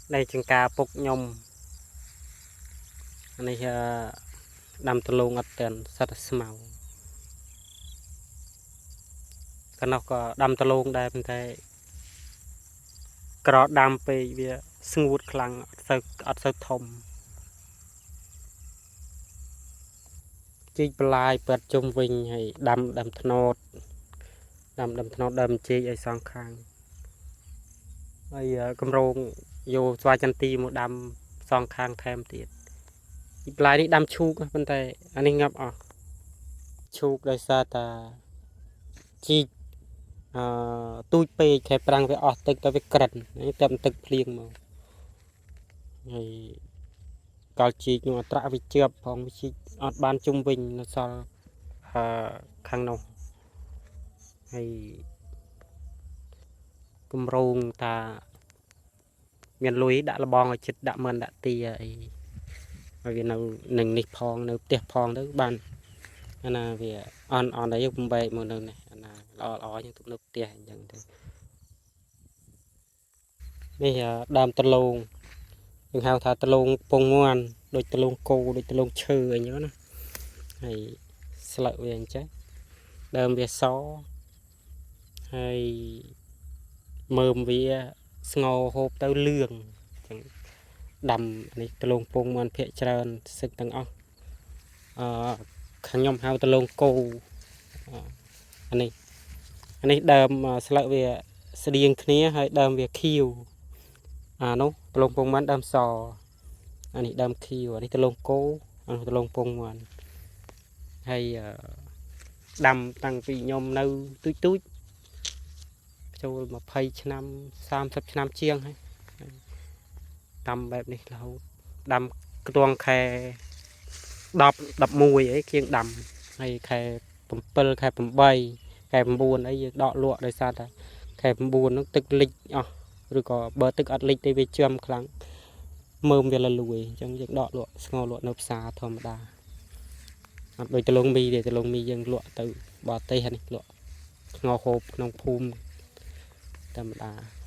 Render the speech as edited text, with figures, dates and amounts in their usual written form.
đây chừng cá bốc nhom này đâm tơ lông ở tiền sát màu cái nó có đâm tơ lông đây bên cái cọ đâmไปវាស្ងួតខ្លាំងអត់សូវធំជីកបន្លាយពេតជុំវិញហើយដាំថ្នោតដើមជីកឲ្យសងខាងហើយកម្រងយកស្វាយចន្ទីមកដាំសងខាងថែមទៀតជីកបន្លាយនេះដាំឈូកប៉ុន្តែអានេះងាប់អស់ឈូកដោយសារតាជីកទូចពេកខែប្រាំងវាអស់ទឹកទៅវាក្រិនតែទឹកភ្លៀងមកហើយកលជីកនោះអត្រាវាជាប់ផងវាជីកអត់បានជុំវិញនៅសល់ខាងនោះហើយគម្រោងតាមានលុយដាក់លបងឲ្យចិត្តដាក់មិនដាក់ទីអីហើយវានៅនឹងនេះផងនៅផ្ទះផងទៅបានអាណាវាអន់អីបំបែកមកនៅនេះអាណាល្អយ៉ាងទុកនៅផ្ទះអញ្ចឹងទៅនេះដើមតលងយើងហៅថាតលងពងមាន់ដូចតលងគោដូចតលងឈើអីចឹងណាហើយស្លឹកវាអញ្ចឹងដើមវាសហើយមើមវាស្ងោហូបទៅលឿងចឹងដាំនេះតលងពងមាន់ភាគច្រើនសឹកទាំងអស់ខាងខ្ញុំហៅតលងគោអានេះដើមស្លឹកវាស្តៀងគ្នាហើយដើមវាខៀវនោះតលងពងមាន់ដើមសអានេះដើមខៀវអានេះតលងគោអានោះតលងពងមាន់ហើយដាំតាំងពីខ្ញុំនៅទូចចូល20ឆ្នាំ30ឆ្នាំជាងហើយដាំបែបនេះរហូតដាំខ្ទងខែ10 11អីជាងដាំហើយខែ7ខែ8ខែ9អីយើងដកលក់ដោយសារតែខែ9នោះទឹកលិចអស់ឬក៏បើទឹកអត់លិចទេវាជាំខ្លាំងមើមវាលលួយអញ្ចឹងយើងដកលក់ស្ងោលក់នៅផ្សារធម្មតាអត់ដូចតលងមីទេតលងមីយើងលក់ទៅបរទេសនេះលក់ស្ងោហូបក្នុងភូមិធម្មតា